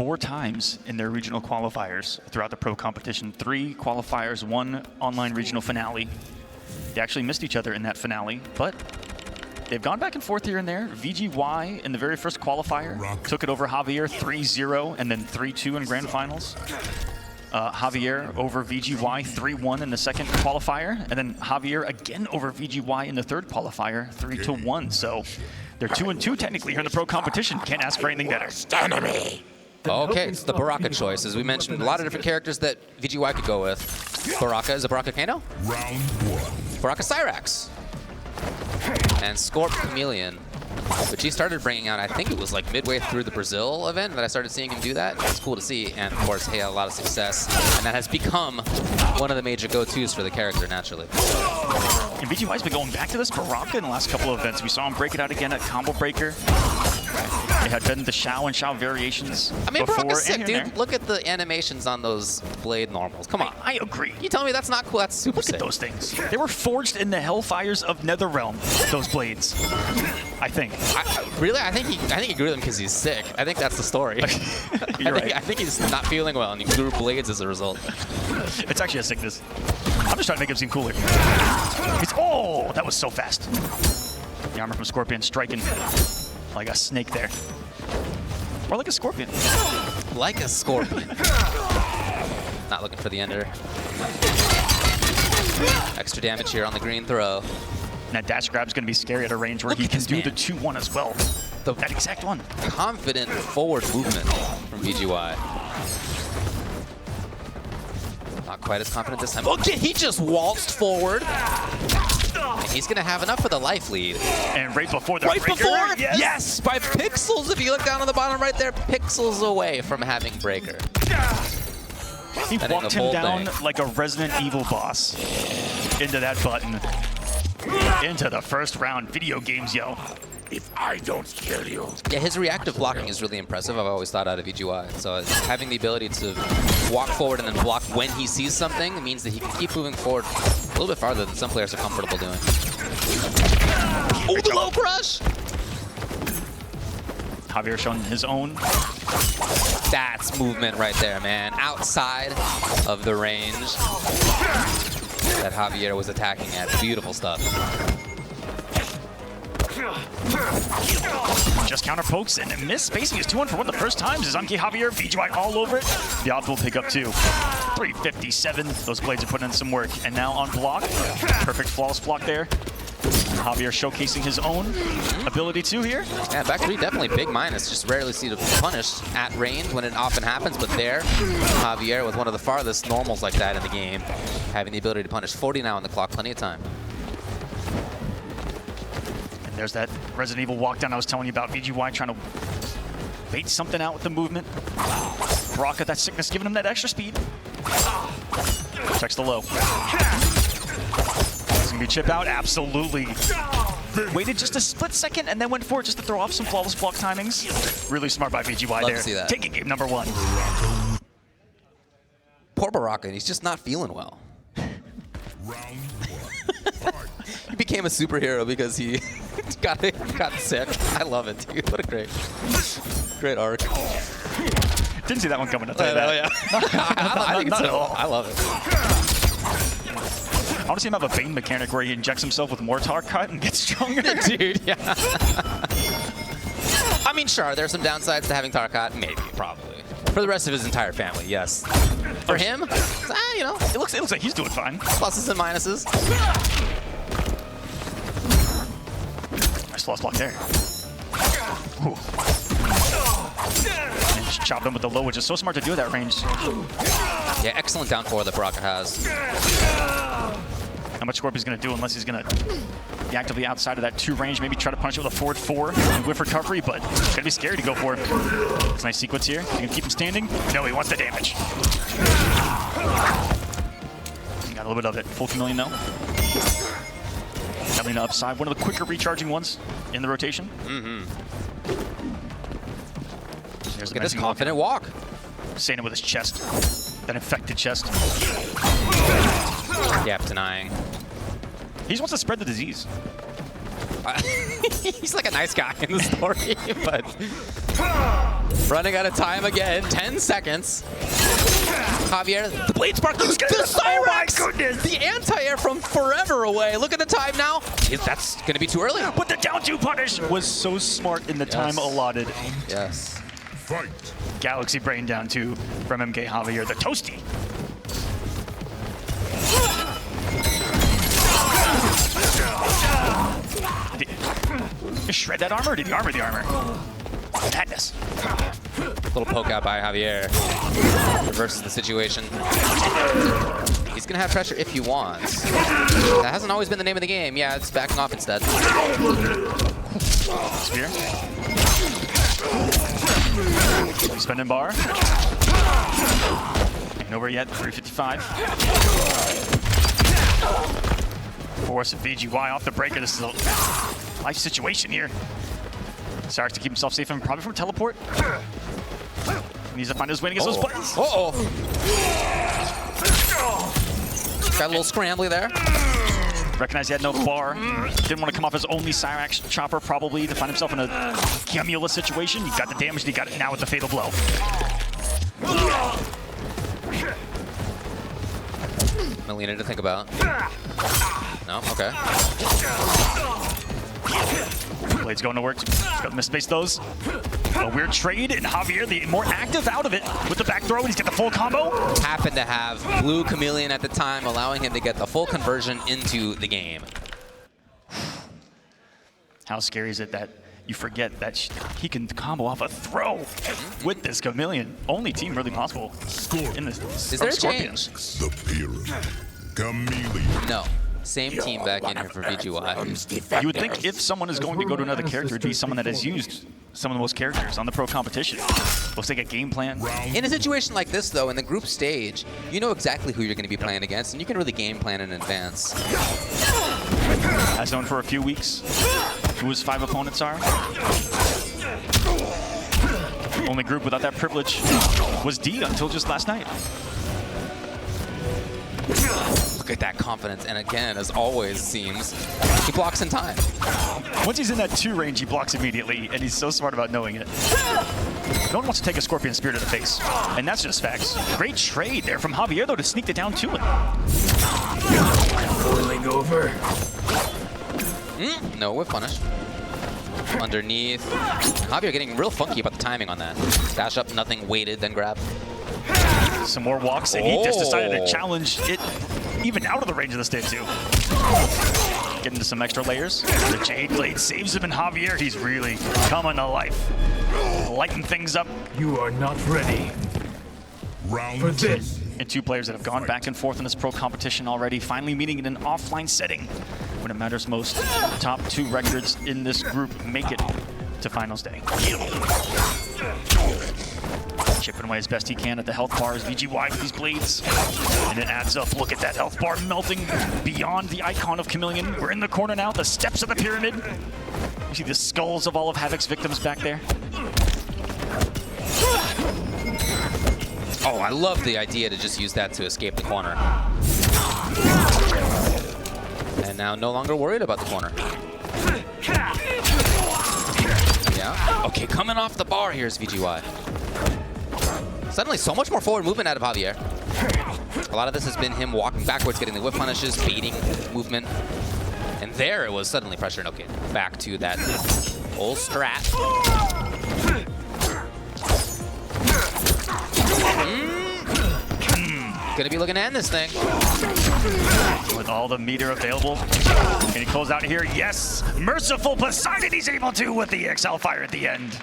4 times in their regional qualifiers throughout the pro competition. 3 qualifiers, 1 online regional finale. They actually missed each other in that finale, but they've gone back and forth here and there. VGY in the very first qualifier took it over Javier 3-0 and then 3-2 in grand finals. Javier over VGY 3-1 in the second qualifier, and then Javier again over VGY in the third qualifier 3-1. So they're 2-2 technically here in the pro competition. Can't ask for anything better. Okay, it's the Baraka choice. As we mentioned, a lot of different characters that VGY could go with. Baraka is a Baraka Kano. Round 1. Baraka Cyrax. And Scorp Chameleon, which he started bringing out, I think it was like midway through the Brazil event that I started seeing him do that. It's cool to see, and of course he had a lot of success, and that has become one of the major go-tos for the character naturally. And VGY's been going back to this Baraka in the last couple of events. We saw him break it out again at Combo Breaker. They had been the Shao and Shao variations. I mean, before. Baraka's sick, dude. Look at the animations on those blade normals. Come on. I agree. You tell me that's not cool? That's super sick. Look at those things. They were forged in the hellfires of Netherrealm, those blades. I think. Really? I think he grew them because he's sick. I think that's the story. You're right. I think he's not feeling well, and he grew blades as a result. It's actually a sickness. I'm just trying to make him seem cooler. Oh, that was so fast. The armor from Scorpion striking like a snake there. Or like a scorpion. Like a scorpion. Not looking for the ender. Extra damage here on the green throw. And that dash grab is going to be scary at a range where he can do the 2-1 as well. That exact one. Confident forward movement from VGY. Not quite as confident this time. Oh, he just waltzed forward. And he's going to have enough for the life lead. And right before the breaker, yes, by pixels. If you look down on the bottom right there, pixels away from having breaker. He walked him down like a Resident Evil boss into that button. Into the first round. VideoGamezYo. If I don't kill you. Yeah, his reactive blocking is really impressive. I've always thought out of VGY. So having the ability to walk forward and then block when he sees something means that he can keep moving forward a little bit farther than some players are comfortable doing. Oh, the low crush! Javier showing his own. That's movement right there, man. Outside of the range that Javier was attacking at. Beautiful stuff. Just counter pokes and miss. Spacing is 2-1 for one of the first times as MKJavierMK, VGY all over it. The optimal pick up 2. 357. Those blades are putting in some work. And now on block. Perfect flawless block there. Javier showcasing his own ability too here. Yeah, back 3 definitely big minus. Just rarely see it punished at range when it often happens. But there, Javier with one of the farthest normals like that in the game, having the ability to punish. 40 now on the clock, plenty of time. There's that Resident Evil walk down I was telling you about. VGY trying to bait something out with the movement. Baraka, that sickness giving him that extra speed. Checks the low. Is gonna be chip out? Absolutely. Waited just a split second and then went for it just to throw off some flawless block timings. Really smart by VGY Love there. to see that. Taking game number 1. Poor Baraka, and he's just not feeling well. Round 1. He became a superhero because he got sick. I love it, dude. What a great arc. Didn't see that one coming, I'll tell you that. Yeah. I love it. I want to see him have a Bane mechanic where he injects himself with more Tarkat and gets stronger. Dude, yeah. I mean, sure, there's some downsides to having Tarkat. Maybe, probably. For the rest of his entire family, yes. For him, you know. It looks like he's doing fine. Pluses and minuses. Nice flawless block there. Ooh. And just chop him with the low, which is so smart to do at that range. Yeah, excellent down 4 that Baraka has. How much Scorpion's going to do unless he's going to be actively outside of that 2 range. Maybe try to punish it with a forward 4 and whiff recovery, but it's going to be scary to go for it. It's a nice sequence here. You can keep him standing. No, he wants the damage. He got a little bit of it. Full chameleon though. Catalina upside. One of the quicker recharging ones in the rotation. Look at this confident walk. Saying it with his chest. That infected chest. Gap denying. He just wants to spread the disease. He's like a nice guy in the story, but Running out of time again. 10 seconds. Javier, the blade spark. The Cyrex! Oh my goodness! The anti-air from forever away. Look at the time now. That's going to be too early. But the down 2 punish was so smart in the time allotted. Yes. Fight. Galaxy Brain down 2 from MKJavierMK, the toasty. Shred that armor? Did he armor the armor? Madness. Little poke out by Javier. Reverses the situation. He's going to have pressure if he wants. That hasn't always been the name of the game. Yeah, it's backing off instead. Spear. Spending bar. Ain't nowhere yet. 355. Force VGY off the breaker. This is a life situation here. Cyrex to keep himself safe and probably from teleport. He needs to find his way to get those buttons. Got a little scrambly there. Recognized he had no bar. Didn't want to come off his only Cyrex chopper probably to find himself in a Kiamula situation. He got the damage, he got it now with the fatal blow. Melina to think about. No? Okay. Blade's going to work. Got to misspace those. A weird trade, and Javier, the more active out of it with the back throw, and he's got the full combo. Happened to have blue Chameleon at the time, allowing him to get the full conversion into the game. How scary is it that you forget that he can combo off a throw with this Chameleon? Only team really possible in this. Is there a change? The pyramid. Chameleon. No. Same team back in here for VGY. You would think if someone is going to go to another character, it'd be someone that has used some of the most characters on the pro competition. Looks like a game plan. In a situation like this, though, in the group stage, you know exactly who you're going to be playing against, and you can really game plan in advance. Has known for a few weeks who his 5 opponents are. Only group without that privilege was D until just last night. Look at that confidence, and again, as always seems, he blocks in time. Once he's in that 2 range, he blocks immediately, and he's so smart about knowing it. No one wants to take a Scorpion Spear to the face, and that's just facts. Great trade there from Javier, though, to sneak it down to him. Boiling over. No whip punish. Underneath. Javier getting real funky about the timing on that. Dash up, nothing, waited, then grab. Some more walks, and he just decided to challenge it even out of the range of the stage, too. Get into some extra layers. The Jade Blade saves him, and Javier, he's really coming to life. Lighten things up. You are not ready Round for 2. this. And 2 players that have gone back and forth in this pro competition already, finally meeting in an offline setting when it matters most. The top 2 records in this group make it to finals day. Chipping away as best he can at the health bars. VGY with these blades. And it adds up. Look at that health bar melting beyond the icon of Chameleon. We're in the corner now, the steps of the pyramid. You see the skulls of all of Havoc's victims back there. Oh, I love the idea to just use that to escape the corner. And now no longer worried about the corner. Yeah. Okay, coming off the bar, here's VGY. Suddenly, so much more forward movement out of Javier. A lot of this has been him walking backwards, getting the whip punishes, baiting movement. And there it was suddenly pressured. Okay, back to that old strat. Gonna be looking to end this thing. With all the meter available. Can he close out here? Yes! Merciful Poseidon, he's able to with the XL fire at the end.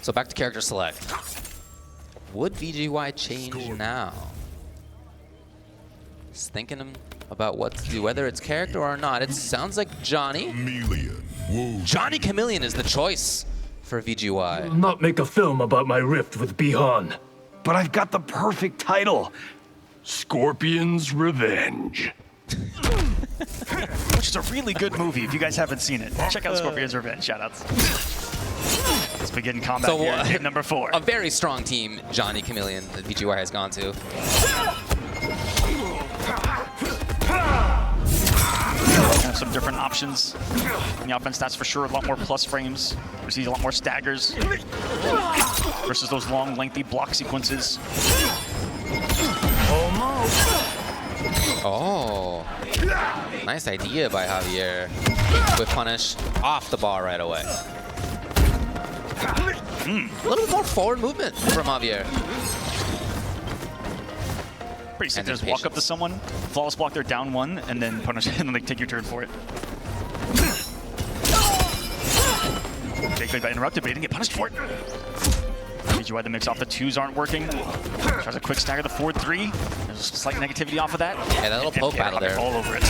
So back to character select. Would VGY change now? Just thinking about what to do, whether it's character or not. It sounds like Johnny. Chameleon. Whoa. Johnny Chameleon is the choice for VGY. I'll not make a film about my rift with Bihan, but I've got the perfect title. Scorpion's Revenge. Which is a really good movie if you guys haven't seen it. Check out Scorpion's Revenge. Shoutouts. Let's begin combat here in game number 4. A very strong team, Johnny Chameleon, that VGY has gone to. some different options in the offense. That's for sure. A lot more plus frames. We see a lot more staggers versus those long, lengthy block sequences. Oh, nice idea by Javier. With punish off the ball right away. A little more forward movement from Javier. Pretty sick. Just walk up to someone, flawless block their down one, and then punish, and then like take your turn for it. Jake got interrupted, but he didn't get punished for it. VideoGamezYo, the mix off the twos aren't working. Tries a quick stagger the 4-3. There's a slight negativity off of that. Yeah, that little poke battle there. All over it.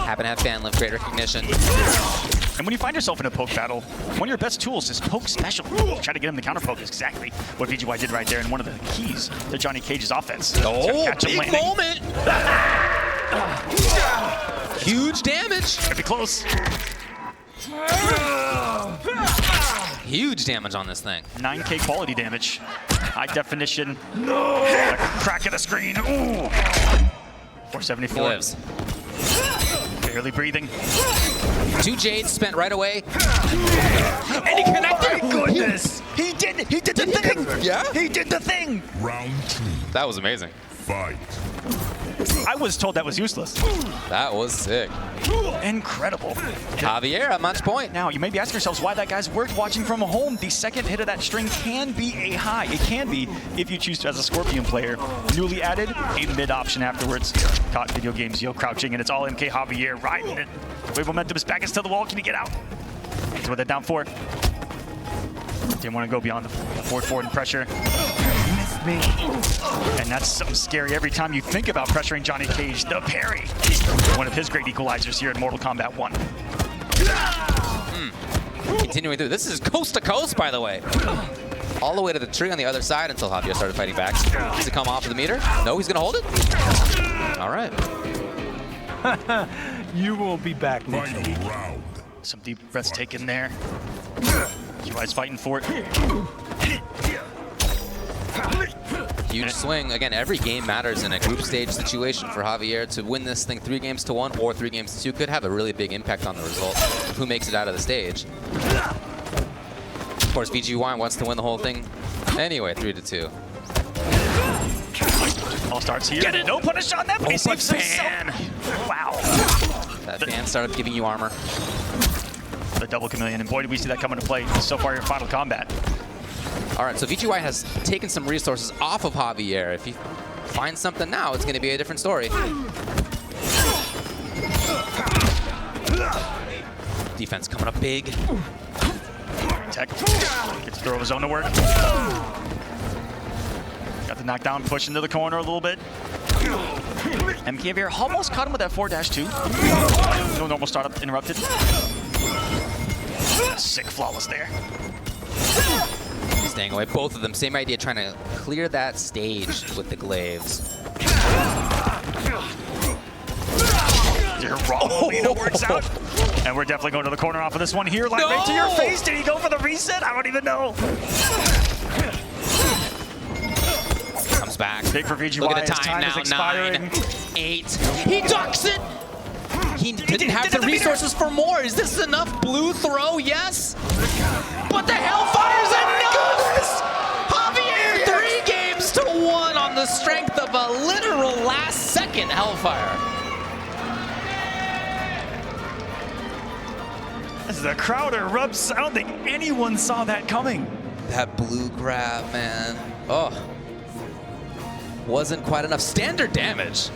Happen to have fan lift, great recognition. And when you find yourself in a poke battle, one of your best tools is poke special. Try to get him to counter poke is exactly what VideoGamezYo did right there, and one of the keys to Johnny Cage's offense. Oh, big moment! Huge damage. Could be close. Huge damage on this thing. 9K quality damage. High definition. No! Crack of the screen. Ooh! 474. He lives. Barely breathing. 2 Jades spent right away. And he connected! Oh my goodness! He did the thing! Yeah? He did the thing! Round 2. That was amazing. Fight. I was told that was useless. That was sick. Incredible. Javier at match point. Now, you may be asking yourselves why that guy's worth watching from home. The second hit of that string can be a high. It can be if you choose to as a Scorpion player. Newly added, a mid option afterwards. Caught VideoGamezYo crouching, and it's all MKJavier riding it. Wave momentum, his back is to the wall. Can he get out? He's with it down 4. Didn't want to go beyond the forward and pressure. Missed me. And that's something scary every time you think about pressuring Johnny Cage. The parry. One of his great equalizers here in Mortal Kombat 1. Continuing through. This is coast to coast, by the way. All the way to the tree on the other side until Javier started fighting back. Does it come off of the meter? No, he's going to hold it? All right. You won't be back next Final week. round. Some deep breaths taken there. VideoGamezYo's fighting for it. Huge swing. Again, every game matters in a group stage situation for Javier. To win this thing 3-1 or 3-2 could have a really big impact on the result of who makes it out of the stage. Of course, VideoGamezYo wants to win the whole thing anyway, 3-2. All starts here. Get it. No punish on that, but he saves himself. Wow. That fan started giving you armor. The double chameleon, and boy, did we see that come into play so far in Final Kombat. All right, so VideoGamezYo has taken some resources off of Javier. If he finds something now, it's going to be a different story. Defense coming up big. Tech gets throw of his own to work. Got the knockdown, push into the corner a little bit. MKJavier almost caught him with that 4-2. No normal startup interrupted. Sick flawless there. Staying away, both of them. Same idea, trying to clear that stage with the glaives. Your raw works out. And we're definitely going to the corner off of this one here. Like right to your face. Did he go for the reset? I don't even know. Comes back. Big for VideoGamezYo. Look at the time now, is expiring. 9, 8. He ducks it! He didn't have the resources for more. Is this enough? Blue throw, yes. But the Hellfire's enough! Javier, 3-1 on the strength of a literal last-second Hellfire. As the crowd erupts, I don't think anyone saw that coming. That blue grab, man. Oh. Wasn't quite enough standard damage.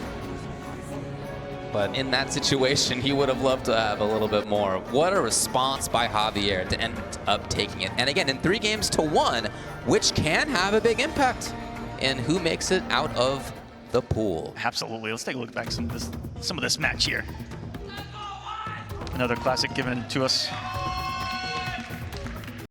But in that situation, he would have loved to have a little bit more. What a response by Javier to end up taking it. And again, in 3-1, which can have a big impact in who makes it out of the pool. Absolutely. Let's take a look back at some of this match here. Another classic given to us